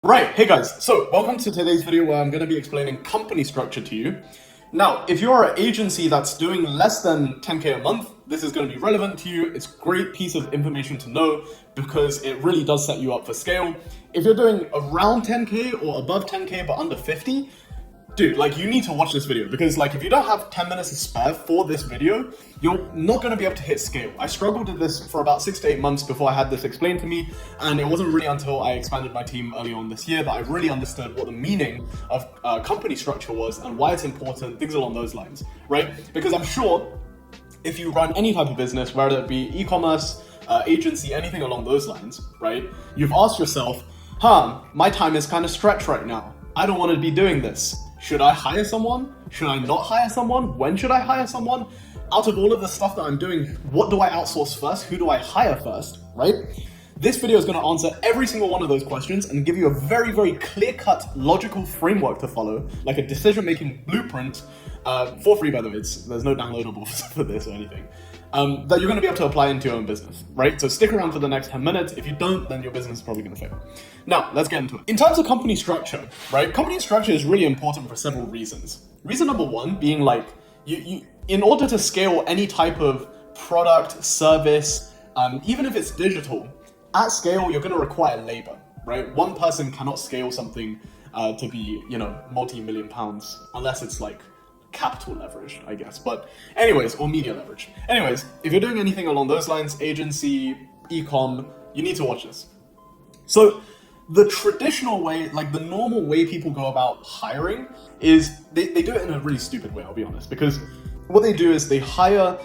Right, hey guys, so welcome to today's video where I'm going to be explaining company structure to you. Now, if you're an agency that's doing less than 10K a month, this is going to be relevant to you. It's a great piece of information to know because it really does set you up for scale. If you're doing around 10K or above 10K but under 50, dude, you need to watch this video because if you don't have 10 minutes to spare for this video, you're not going to be able to hit scale. I struggled with this for about 6 to 8 months before I had this explained to me, and it wasn't really until I expanded my team early on this year that I really understood what the meaning of company structure was and why it's important, things along those lines, right? Because I'm sure if you run any type of business, whether it be e-commerce, agency, anything along those lines, right? You've asked yourself, my time is kind of stretched right now. I don't want to be doing this. Should I hire someone? Should I not hire someone? When should I hire someone? Out of all of the stuff that I'm doing, what do I outsource first? Who do I hire first, right? This video is going to answer every single one of those questions and give you a very, very clear-cut, logical framework to follow, like a decision-making blueprint, for free, by the way. There's no downloadables for this or anything, that you're going to be able to apply into your own business, right? So stick around for the next 10 minutes. If you don't, then your business is probably going to fail. Now, let's get into it. In terms of company structure, right? Company structure is really important for several reasons. Reason number one being you in order to scale any type of product, service, even if it's digital, at scale, you're going to require labor, right? One person cannot scale something to be, multi-million pounds unless it's capital leverage, I guess. But anyways, or media leverage. Anyways, if you're doing anything along those lines, agency, e-com, you need to watch this. So the traditional way, the normal way people go about hiring is they do it in a really stupid way, I'll be honest, because what they do is they hire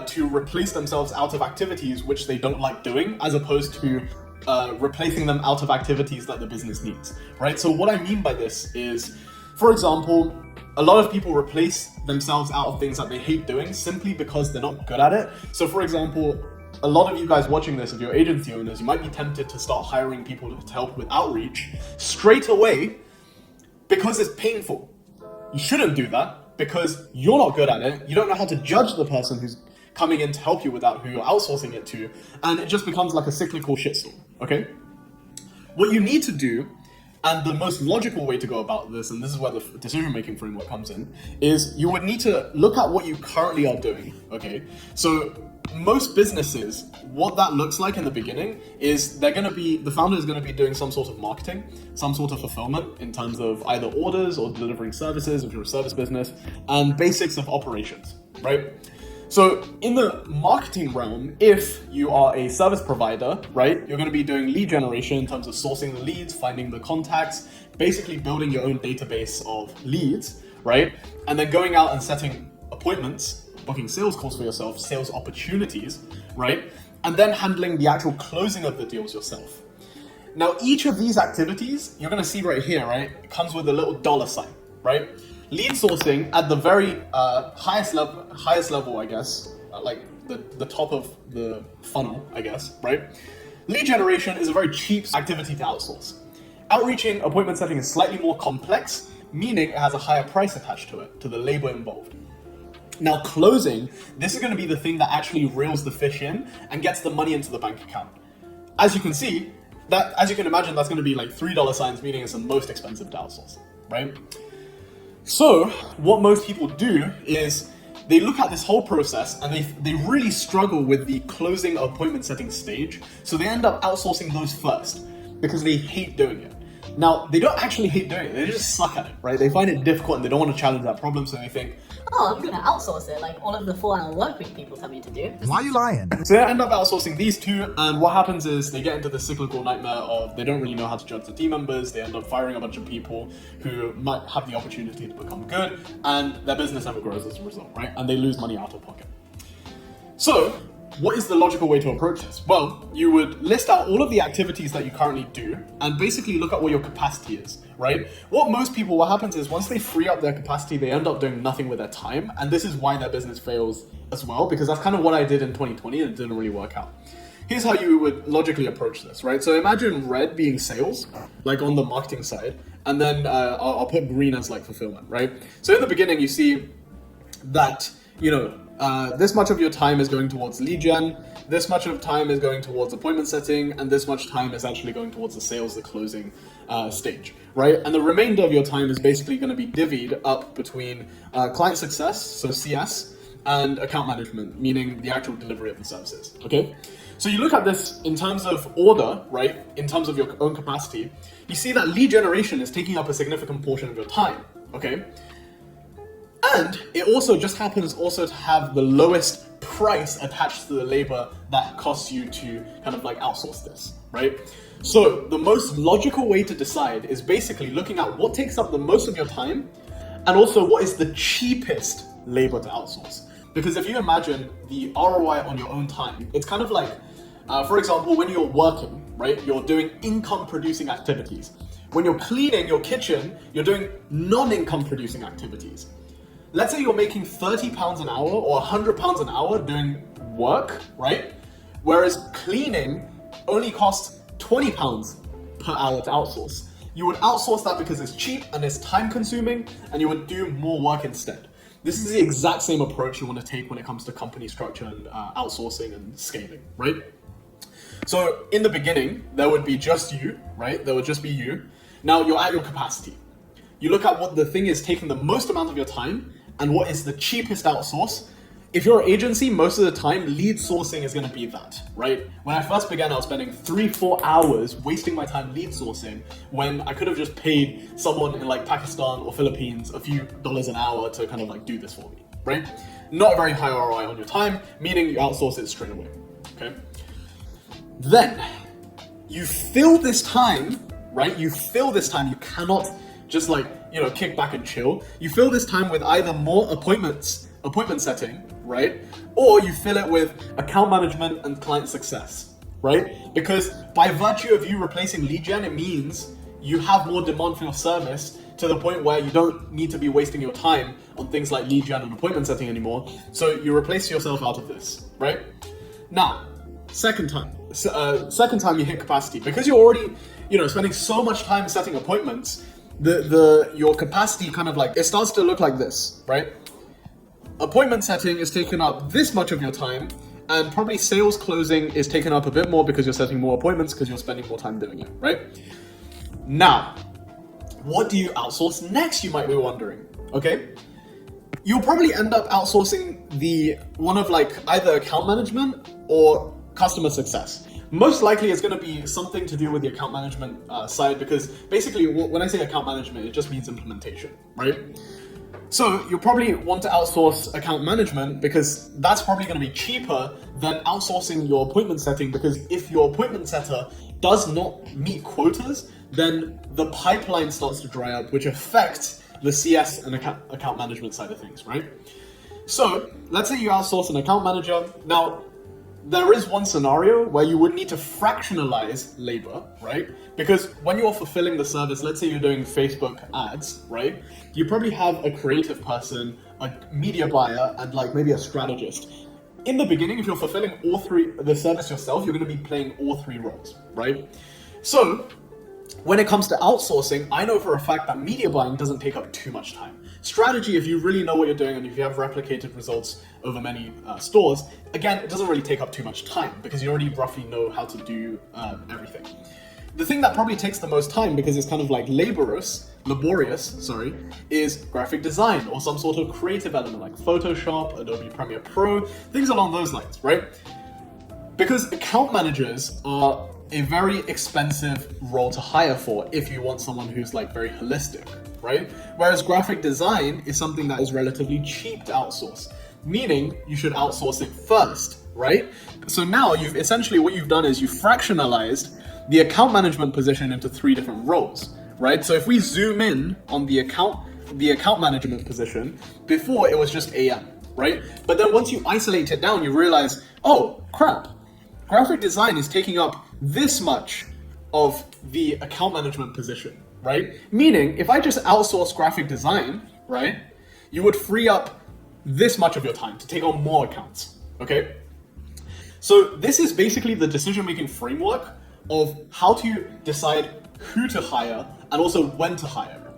to replace themselves out of activities which they don't like doing, as opposed to replacing them out of activities that the business needs, right? So what I mean by this is, for example, a lot of people replace themselves out of things that they hate doing simply because they're not good at it. So for example, a lot of you guys watching this, if you're agency owners, you might be tempted to start hiring people to help with outreach straight away because it's painful. You shouldn't do that because you're not good at it. You don't know how to judge the person who's coming in to help you with that, who you're outsourcing it to, and it just becomes like a cyclical shitstorm, okay? What you need to do, and the most logical way to go about this, and this is where the decision-making framework comes in, is you would need to look at what you currently are doing, okay? So most businesses, what that looks like in the beginning is the founder is gonna be doing some sort of marketing, some sort of fulfillment in terms of either orders or delivering services if you're a service business, and basics of operations, right? So in the marketing realm, if you are a service provider, right, you're going to be doing lead generation in terms of sourcing the leads, finding the contacts, basically building your own database of leads, right? And then going out and setting appointments, booking sales calls for yourself, sales opportunities, right? And then handling the actual closing of the deals yourself. Now, each of these activities, you're going to see right here, right, it comes with a little dollar sign, right? Lead sourcing at the very highest level, I guess, the top of the funnel, I guess, right? Lead generation is a very cheap activity to outsource. Outreaching, appointment setting is slightly more complex, meaning it has a higher price attached to it, to the labor involved. Now, closing, this is going to be the thing that actually reels the fish in and gets the money into the bank account. As you can see, as you can imagine, that's going to be $3 signs, meaning it's the most expensive to outsource, right? So what most people do is they look at this whole process and they really struggle with the closing appointment setting stage. So they end up outsourcing those first because they hate doing it. Now, they don't actually hate doing it. They just suck at it, right? They find it difficult and they don't want to challenge that problem. So they think, I'm going to outsource it like all of the 4-hour work week people tell me to do. Why are you lying? So they end up outsourcing these two, and what happens is they get into the cyclical nightmare of they don't really know how to judge the team members. They end up firing a bunch of people who might have the opportunity to become good, and their business never grows as a result, right? And they lose money out of pocket. So what is the logical way to approach this? Well, you would list out all of the activities that you currently do and basically look at what your capacity is, right? What happens is once they free up their capacity, they end up doing nothing with their time. And this is why their business fails as well, because that's kind of what I did in 2020 and it didn't really work out. Here's how you would logically approach this, right? So imagine red being sales, on the marketing side, and then I'll put green as fulfillment, right? So in the beginning, you see that this much of your time is going towards lead gen, this much of time is going towards appointment setting, and this much time is actually going towards the sales, the closing stage, right? And the remainder of your time is basically going to be divvied up between client success, so CS, and account management, meaning the actual delivery of the services, okay? So you look at this in terms of order, right? In terms of your own capacity, you see that lead generation is taking up a significant portion of your time, okay? And it also just happens also to have the lowest price attached to the labor that costs you to kind of like outsource this, right? So the most logical way to decide is basically looking at what takes up the most of your time and also what is the cheapest labor to outsource. Because if you imagine the ROI on your own time, it's kind of like, for example, when you're working, right, you're doing income producing activities. When you're cleaning your kitchen, you're doing non-income producing activities. Let's say you're making £30 an hour or £100 an hour doing work, right? Whereas cleaning only costs £20 per hour to outsource. You would outsource that because it's cheap and it's time consuming, and you would do more work instead. This is the exact same approach you want to take when it comes to company structure and outsourcing and scaling, right? So in the beginning, there would be just you, right? There would just be you. Now you're at your capacity. You look at what the thing is taking the most amount of your time and what is the cheapest outsource. If you're an agency, most of the time, lead sourcing is going to be that, right? When I first began, I was spending 3-4 hours wasting my time lead sourcing when I could have just paid someone in like Pakistan or Philippines a few dollars an hour to kind of like do this for me, right? Not a very high ROI on your time, meaning you outsource it straight away, okay? Then you fill this time, right? You fill this time, you cannot just like, kick back and chill. You fill this time with either more appointment setting, right? Or you fill it with account management and client success, right? Because by virtue of you replacing lead gen, it means you have more demand for your service to the point where you don't need to be wasting your time on things like lead gen and appointment setting anymore. So you replace yourself out of this, right? Now, second time you hit capacity, because you're already, spending so much time setting appointments, your capacity kind of like, it starts to look like this, right? Appointment setting is taking up this much of your time, and probably sales closing is taken up a bit more because you're setting more appointments because you're spending more time doing it, right? Now, what do you outsource next, you might be wondering, okay? You'll probably end up outsourcing one of like either account management or customer success. Most likely it's going to be something to do with the account management side, because basically when I say account management, it just means implementation, right? So you'll probably want to outsource account management because that's probably going to be cheaper than outsourcing your appointment setting, because if your appointment setter does not meet quotas, then the pipeline starts to dry up, which affects the CS and account management side of things, right? So let's say you outsource an account manager. Now, there is one scenario where you would need to fractionalize labor, right? Because when you're fulfilling the service, let's say you're doing Facebook ads, right? You probably have a creative person, a media buyer, and like maybe a strategist. In the beginning, if you're fulfilling the service yourself, you're going to be playing all three roles, right? So when it comes to outsourcing, I know for a fact that media buying doesn't take up too much time. Strategy, if you really know what you're doing and if you have replicated results over many stores, again, it doesn't really take up too much time because you already roughly know how to do everything. The thing that probably takes the most time, because it's kind of like laborious, is graphic design or some sort of creative element like Photoshop, Adobe Premiere Pro, things along those lines, right? Because account managers are a very expensive role to hire for if you want someone who's like very holistic, right? Whereas graphic design is something that is relatively cheap to outsource, meaning you should outsource it first, right? So now what you've done is you've fractionalized the account management position into 3 different roles, right? So if we zoom in on the account management position, before it was just AM, right? But then once you isolate it down, you realize, oh crap, graphic design is taking up this much of the account management position, right? Meaning, if I just outsource graphic design, right, you would free up this much of your time to take on more accounts, okay? So this is basically the decision-making framework of how to decide who to hire and also when to hire.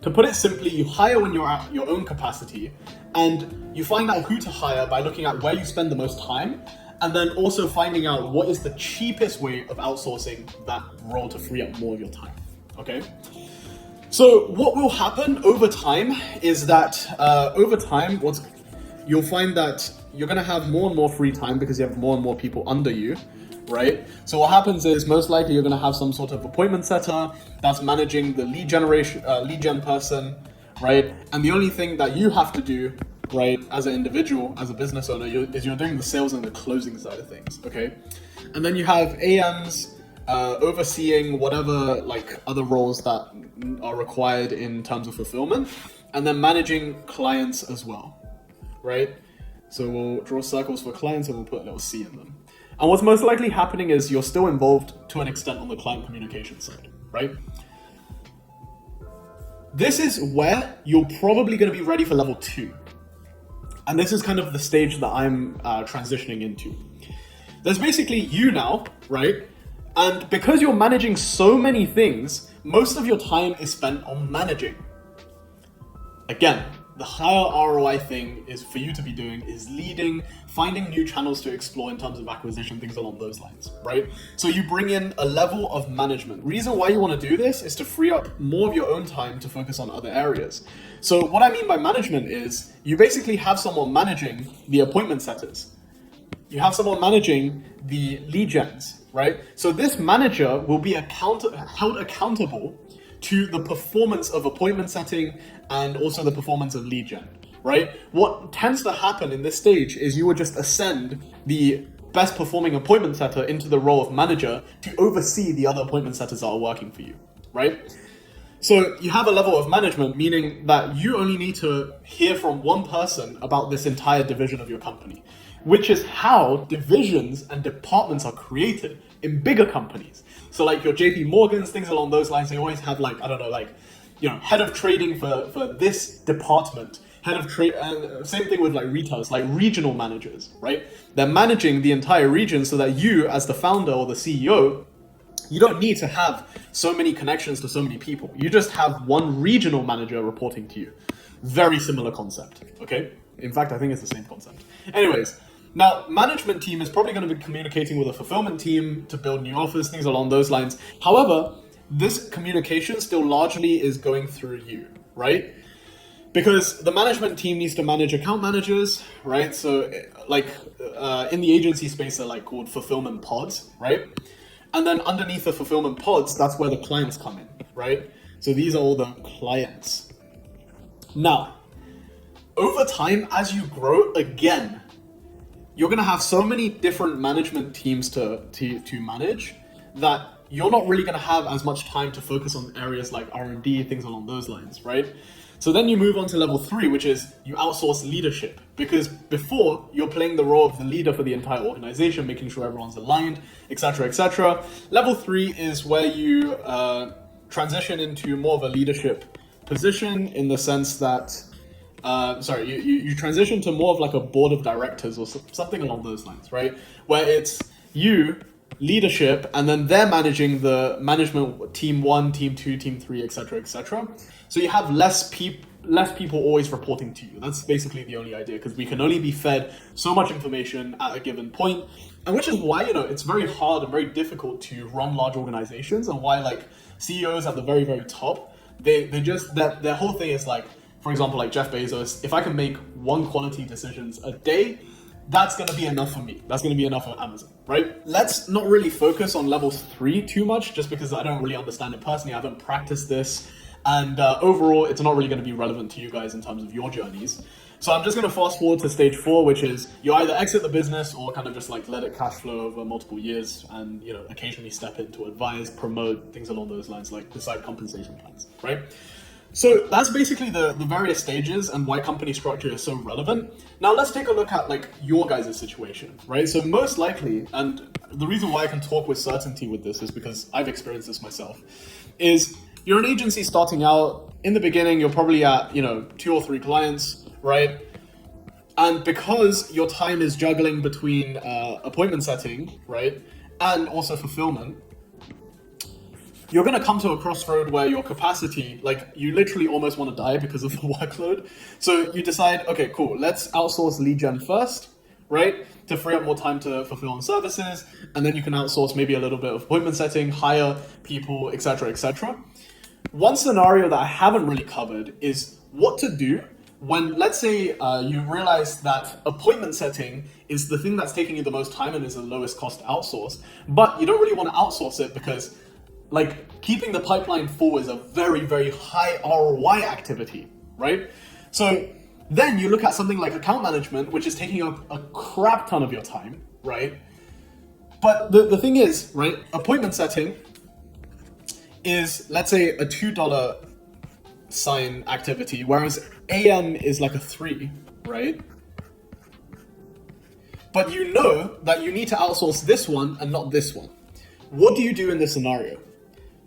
To put it simply, you hire when you're at your own capacity, And you find out who to hire by looking at where you spend the most time, and then also finding out what is the cheapest way of outsourcing that role to free up more of your time, okay? So what will happen over time is that you'll find that you're gonna have more and more free time because you have more and more people under you, right? So what happens is most likely you're gonna have some sort of appointment setter that's managing the lead gen person, right? And the only thing that you have to do, right, as an individual, as a business owner, is you're doing the sales and the closing side of things, okay? And then you have AMs overseeing whatever like other roles that are required in terms of fulfillment, and then managing clients as well, right? So we'll draw circles for clients and we'll put a little C in them. And what's most likely happening is you're still involved to an extent on the client communication side, right? This is where you're probably going to be ready for level 2. And this is kind of the stage that I'm transitioning into. There's basically you now, right? And because you're managing so many things, most of your time is spent on managing. Again, the higher ROI thing is for you to be doing is leading, finding new channels to explore in terms of acquisition, things along those lines, right? So you bring in a level of management. Reason why you want to do this is to free up more of your own time to focus on other areas. So what I mean by management is you basically have someone managing the appointment setters. You have someone managing the lead gens, right? So this manager will be held accountable to the performance of appointment setting and also the performance of lead gen, right? What tends to happen in this stage is you would just ascend the best performing appointment setter into the role of manager to oversee the other appointment setters that are working for you, right? So you have a level of management, meaning that you only need to hear from one person about this entire division of your company, which is how divisions and departments are created in bigger companies. So like your JP Morgans, things along those lines, they always have like, I don't know, like, you know, head of trading for this department, head of trade, same thing with like retailers, like regional managers, right? They're managing the entire region so that you as the founder or the CEO, you don't need to have so many connections to so many people. You just have one regional manager reporting to you. Very similar concept, okay? In fact, I think it's the same concept. Anyways, now management team is probably going to be communicating with a fulfillment team to build new offers, things along those lines. However, this communication still largely is going through you, right? Because the management team needs to manage account managers, right? So like in the agency space, they're like called fulfillment pods, right? And then underneath the fulfillment pods, that's where the clients come in, right? So these are all the clients. Now, over time, as you grow, again, you're going to have so many different management teams to manage that you're not really going to have as much time to focus on areas like R&D, things along those lines, right? So then you move on to level 3, which is you outsource leadership. Because before, you're playing the role of the leader for the entire organization, making sure everyone's aligned, etc., etc. Level 3 is where you transition into more of a leadership position in the sense that you transition to more of like a board of directors or something along those lines, right? Where it's you, leadership, and then they're managing the management team 1, team 2, team 3, etc., etc. So you have less people always reporting to you. That's basically the only idea, because we can only be fed so much information at a given point, and which is why, you know, it's very hard and very difficult to run large organizations, and why like CEOs at the very, very top, they just, their whole thing is like, for example, like Jeff Bezos, if I can make 1 quality decisions a day, that's going to be enough for me. That's going to be enough for Amazon, right? Let's not really focus on level 3 too much, just because I don't really understand it personally. I haven't practiced this. And overall, it's not really going to be relevant to you guys in terms of your journeys. So I'm just going to fast forward to stage 4, which is you either exit the business or kind of just like let it cash flow over multiple years and, you know, occasionally step in to advise, promote, things along those lines, like decide compensation plans, right? So that's basically the various stages and why company structure is so relevant. Now let's take a look at like your guys' situation, right? So most likely, and the reason why I can talk with certainty with this is because I've experienced this myself, is you're an agency starting out. In the beginning, you're probably at, you know, 2 or 3 clients, right? And because your time is juggling between appointment setting, right, and also fulfillment, you're going to come to a crossroad where your capacity, like you literally almost want to die because of the workload. So you decide, okay, cool, let's outsource lead gen first, right? To free up more time to fulfill on services. And then you can outsource maybe a little bit of appointment setting, hire people, etc., etc. One scenario that I haven't really covered is what to do when, let's say, you realize that appointment setting is the thing that's taking you the most time and is the lowest cost to outsource, but you don't really want to outsource it because like keeping the pipeline full is a very, very high ROI activity, right? So then you look at something like account management, which is taking up a crap ton of your time, right? But the thing is, right, appointment setting is, let's say, a $2 sign activity, whereas AM is like a 3, right? But you know that you need to outsource this one and not this one. What do you do in this scenario?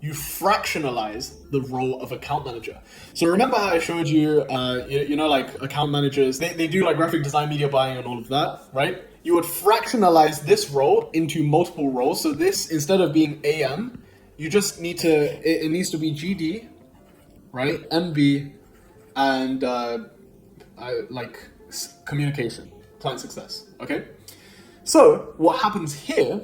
You fractionalize the role of account manager. So remember how I showed you, you know, like account managers, they do like graphic design, media buying and all of that, right? You would fractionalize this role into multiple roles. So this, instead of being AM, you just need to, it needs to be GD, right? MB, and communication, client success, okay? So what happens here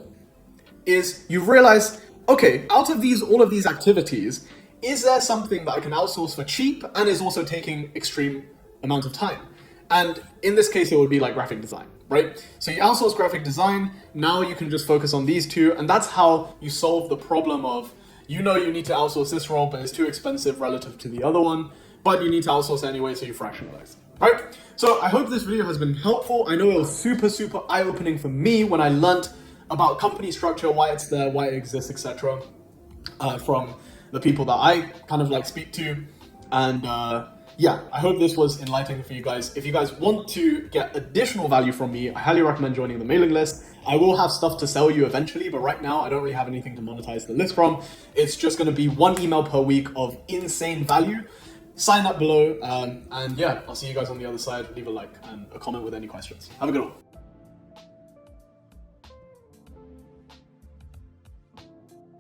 is you realize, okay, out of all of these activities, is there something that I can outsource for cheap and is also taking extreme amount of time? And in this case, it would be like graphic design, right? So you outsource graphic design, now you can just focus on these two, and that's how you solve the problem of, you know, you need to outsource this role, but it's too expensive relative to the other one, but you need to outsource anyway, so you fractionalize, right? So I hope this video has been helpful. I know it was super, super eye-opening for me when I learned about company structure, why it's there, why it exists, etc. From the people that I kind of like speak to. And yeah, I hope this was enlightening for you guys. If you guys want to get additional value from me, I highly recommend joining the mailing list. I will have stuff to sell you eventually, but right now I don't really have anything to monetize the list from. It's just going to be 1 email per week of insane value. Sign up below, and yeah, I'll see you guys on the other side. Leave a like and a comment with any questions. Have a good one.